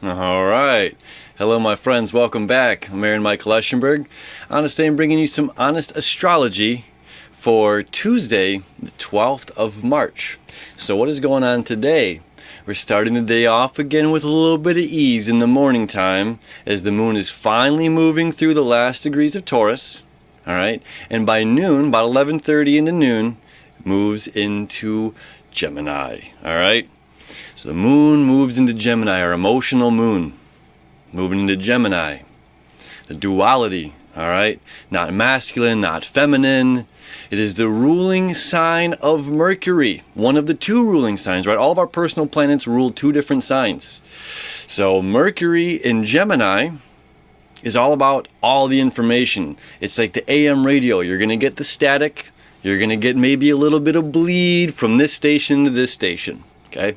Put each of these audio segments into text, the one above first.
All right. Hello, my friends. Welcome back. I'm Aaron Michael Eschenberg. Honest Day, I'm bringing you some honest astrology for Tuesday, the 12th of March. So what is going on today? We're starting the day off again with a little bit of ease in the morning time as the moon is finally moving through the last degrees of Taurus. All right. And by noon, about 11:30 into noon, moves into Gemini. All right. So the moon moves into Gemini, our emotional moon, moving into Gemini. The duality, all right? Not masculine, not feminine. It is the ruling sign of Mercury, one of the two ruling signs, right? All of our personal planets rule two different signs. So Mercury in Gemini is all about all the information. It's like the AM radio. You're going to get the static. You're going to get maybe a little bit of bleed from this station to this station, okay?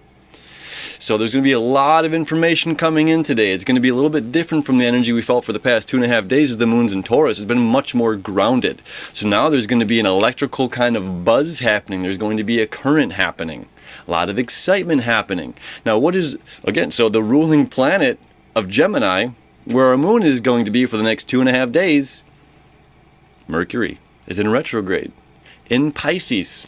So there's going to be a lot of information coming in today. It's going to be a little bit different from the energy we felt for the past 2.5 days as the moon's in Taurus. It's been much more grounded. So now there's going to be an electrical kind of buzz happening. There's going to be a current happening. A lot of excitement happening. Now what is, again, so the ruling planet of Gemini, where our moon is going to be for the next 2.5 days, Mercury is in retrograde in Pisces.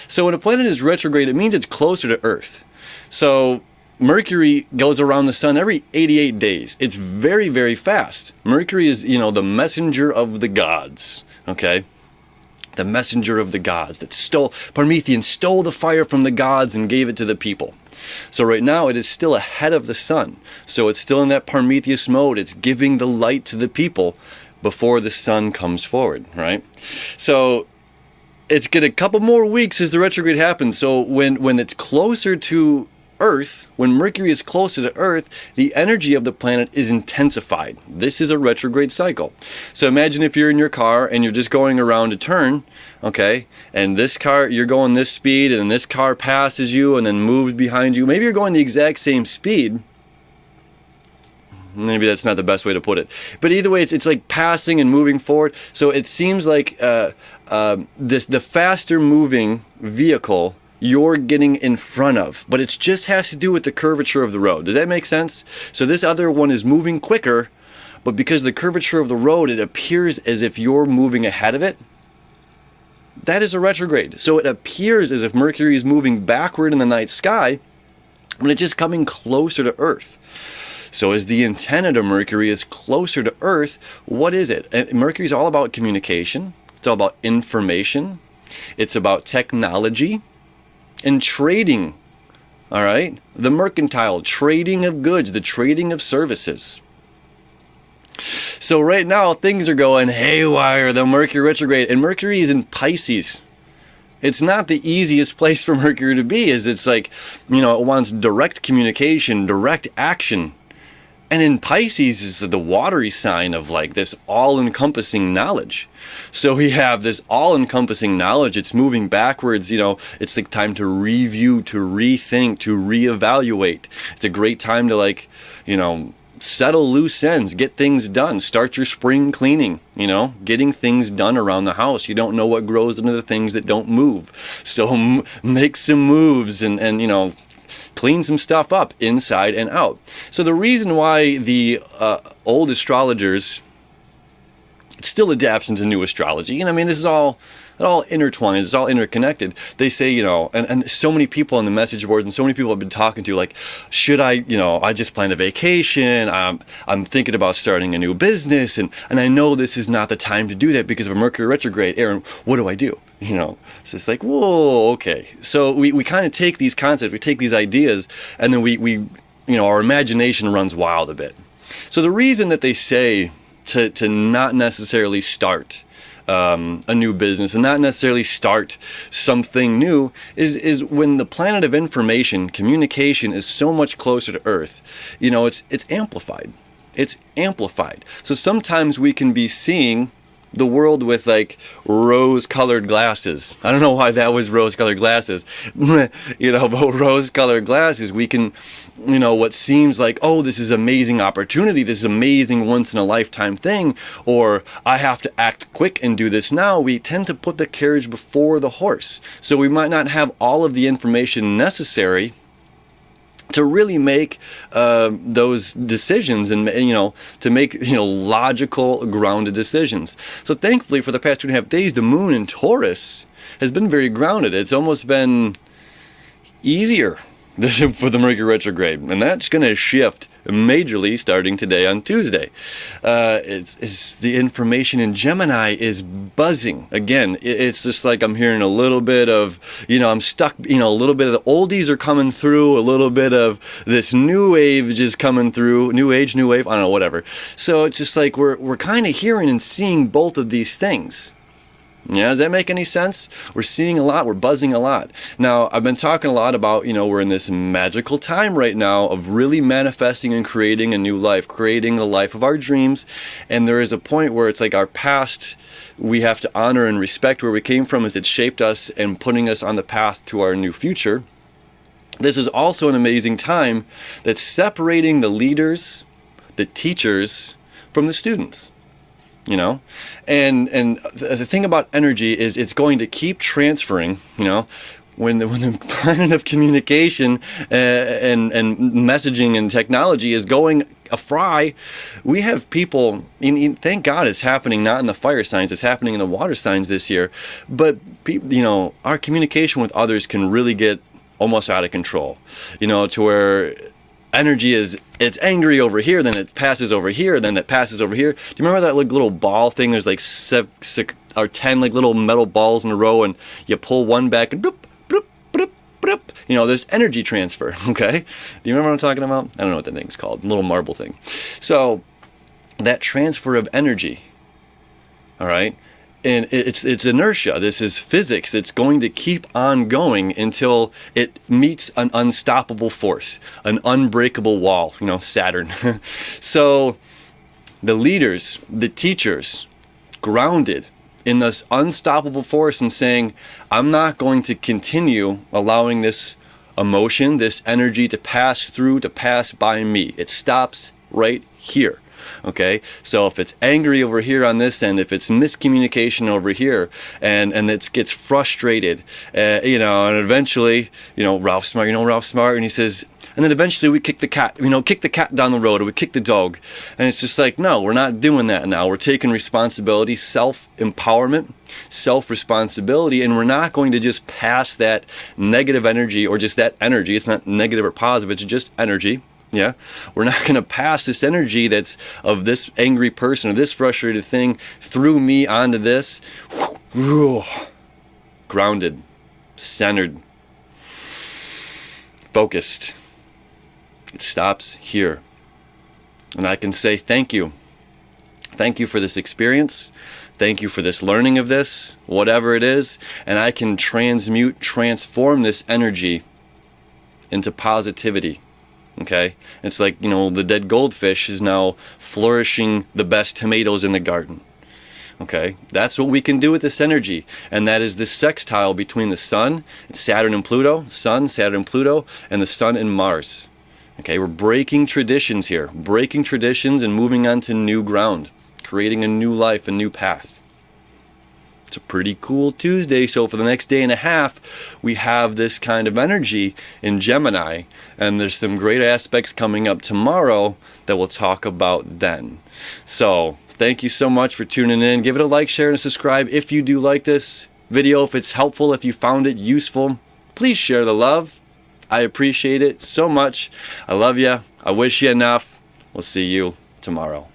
So when a planet is retrograde, it means it's closer to Earth. So Mercury goes around the sun every 88 days. It's very, very fast. Mercury is, the messenger of the gods, okay? The messenger of the gods that Prometheus stole the fire from the gods and gave it to the people. So right now it is still ahead of the sun. So it's still in that Prometheus mode. It's giving the light to the people before the sun comes forward, right? So it's get a couple more weeks as the retrograde happens. So when it's closer to Earth, when Mercury is closer to Earth, the energy of the planet is intensified. This is a retrograde cycle. So imagine if you're in your car and you're just going around a turn, okay, and this car, you're going this speed, and this car passes you and then moves behind you. Maybe you're going the exact same speed. Maybe that's not the best way to put it. But either way, it's like passing and moving forward. So it seems like the faster moving vehicle you're getting in front of, but it just has to do with the curvature of the road. Does that make sense? So this other one is moving quicker, but because of the curvature of the road, it appears as if you're moving ahead of it. That is a retrograde. So it appears as if Mercury is moving backward in the night sky when it's just coming closer to Earth. So as the antenna to Mercury is closer to Earth, what is it? Mercury is all about communication. It's all about information. It's about technology and trading, all right? The mercantile, trading of goods, the trading of services. So right now, things are going haywire, the Mercury retrograde, and Mercury is in Pisces. It's not the easiest place for Mercury to be, as it's like, it wants direct communication, direct action. And in Pisces is the watery sign of like this all-encompassing knowledge. So we have this all-encompassing knowledge. It's moving backwards. It's the time to review, to rethink, to reevaluate. It's a great time to settle loose ends, get things done, start your spring cleaning, getting things done around the house. You don't know what grows into the things that don't move. So make some moves and clean some stuff up inside and out. So the reason why the old astrologers still adapts into new astrology, and this is all intertwined, it's all interconnected. They say, and so many people on the message boards and so many people I've been talking to, like, should I, I just planned a vacation, I'm thinking about starting a new business, and I know this is not the time to do that because of a Mercury retrograde. Aaron, what do I do? So it's like, whoa, okay. So we kind of take these concepts, we take these ideas, and then we our imagination runs wild a bit. So the reason that they say to not necessarily start a new business and not necessarily start something new is when the planet of information, communication is so much closer to Earth, it's amplified. It's amplified. So sometimes we can be seeing the world with like rose-colored glasses. I don't know why that was rose-colored glasses, but rose-colored glasses, we can, what seems like, oh, this is amazing opportunity, this is amazing once-in-a-lifetime thing, or I have to act quick and do this now. We tend to put the carriage before the horse. So we might not have all of the information necessary to really make those decisions and, to make, logical, grounded decisions. So thankfully for the past 2.5 days, the moon in Taurus has been very grounded. It's almost been easier for the Mercury retrograde, and that's going to shift majorly starting today on Tuesday. It's the information in Gemini is buzzing again. It's just like I'm hearing a little bit of, I'm stuck, a little bit of the oldies are coming through, a little bit of this new age is coming through, new age, new wave, I don't know, whatever. So it's just like we're kind of hearing and seeing both of these things. Yeah, does that make any sense? We're seeing a lot, we're buzzing a lot. Now, I've been talking a lot about, we're in this magical time right now of really manifesting and creating a new life, creating the life of our dreams. And there is a point where it's like our past, we have to honor and respect where we came from as it shaped us and putting us on the path to our new future. This is also an amazing time that's separating the leaders, the teachers, from the students. And the thing about energy is it's going to keep transferring, when the planet of communication and messaging and technology is going awry. We have people, thank God it's happening not in the fire signs, it's happening in the water signs this year, but our communication with others can really get almost out of control, to where energy it's angry over here, then it passes over here, then it passes over here. Do you remember that little ball thing? There's like 6 or 10 like little metal balls in a row, and you pull one back and bloop, bloop, bloop, bloop. There's energy transfer, okay? Do you remember what I'm talking about? I don't know what that thing's called, little marble thing. So that transfer of energy, all right? And it's inertia. This is physics. It's going to keep on going until it meets an unstoppable force, an unbreakable wall, Saturn. So the leaders, the teachers, grounded in this unstoppable force and saying, I'm not going to continue allowing this emotion, this energy to pass through, to pass by me. It stops right here. Okay, so if it's angry over here on this end, if it's miscommunication over here, and it gets frustrated, and eventually, Ralph Smart, and he says, and then eventually we kick the cat, kick the cat down the road, or we kick the dog, and it's just like, no, we're not doing that now. We're taking responsibility, self-empowerment, self-responsibility, and we're not going to just pass that negative energy, or just that energy. It's not negative or positive, it's just energy. Yeah, we're not going to pass this energy that's of this angry person or this frustrated thing through me onto this. Grounded, centered, focused. It stops here. And I can say thank you. Thank you for this experience. Thank you for this learning of this, whatever it is. And I can transform this energy into positivity. Okay, it's like, the dead goldfish is now flourishing the best tomatoes in the garden. Okay, that's what we can do with this energy, and that is this sextile between the sun, Saturn and Pluto, Sun, Saturn and Pluto, and the Sun and Mars. Okay, we're breaking traditions here, breaking traditions and moving on to new ground, creating a new life, a new path. It's a pretty cool Tuesday. So for the next day and a half, we have this kind of energy in Gemini, and there's some great aspects coming up tomorrow that we'll talk about then. So thank you so much for tuning in. Give it a like, share, and subscribe if you do like this video. If it's helpful, if you found it useful, please share the love. I appreciate it so much. I love you. I wish you enough. We'll see you tomorrow.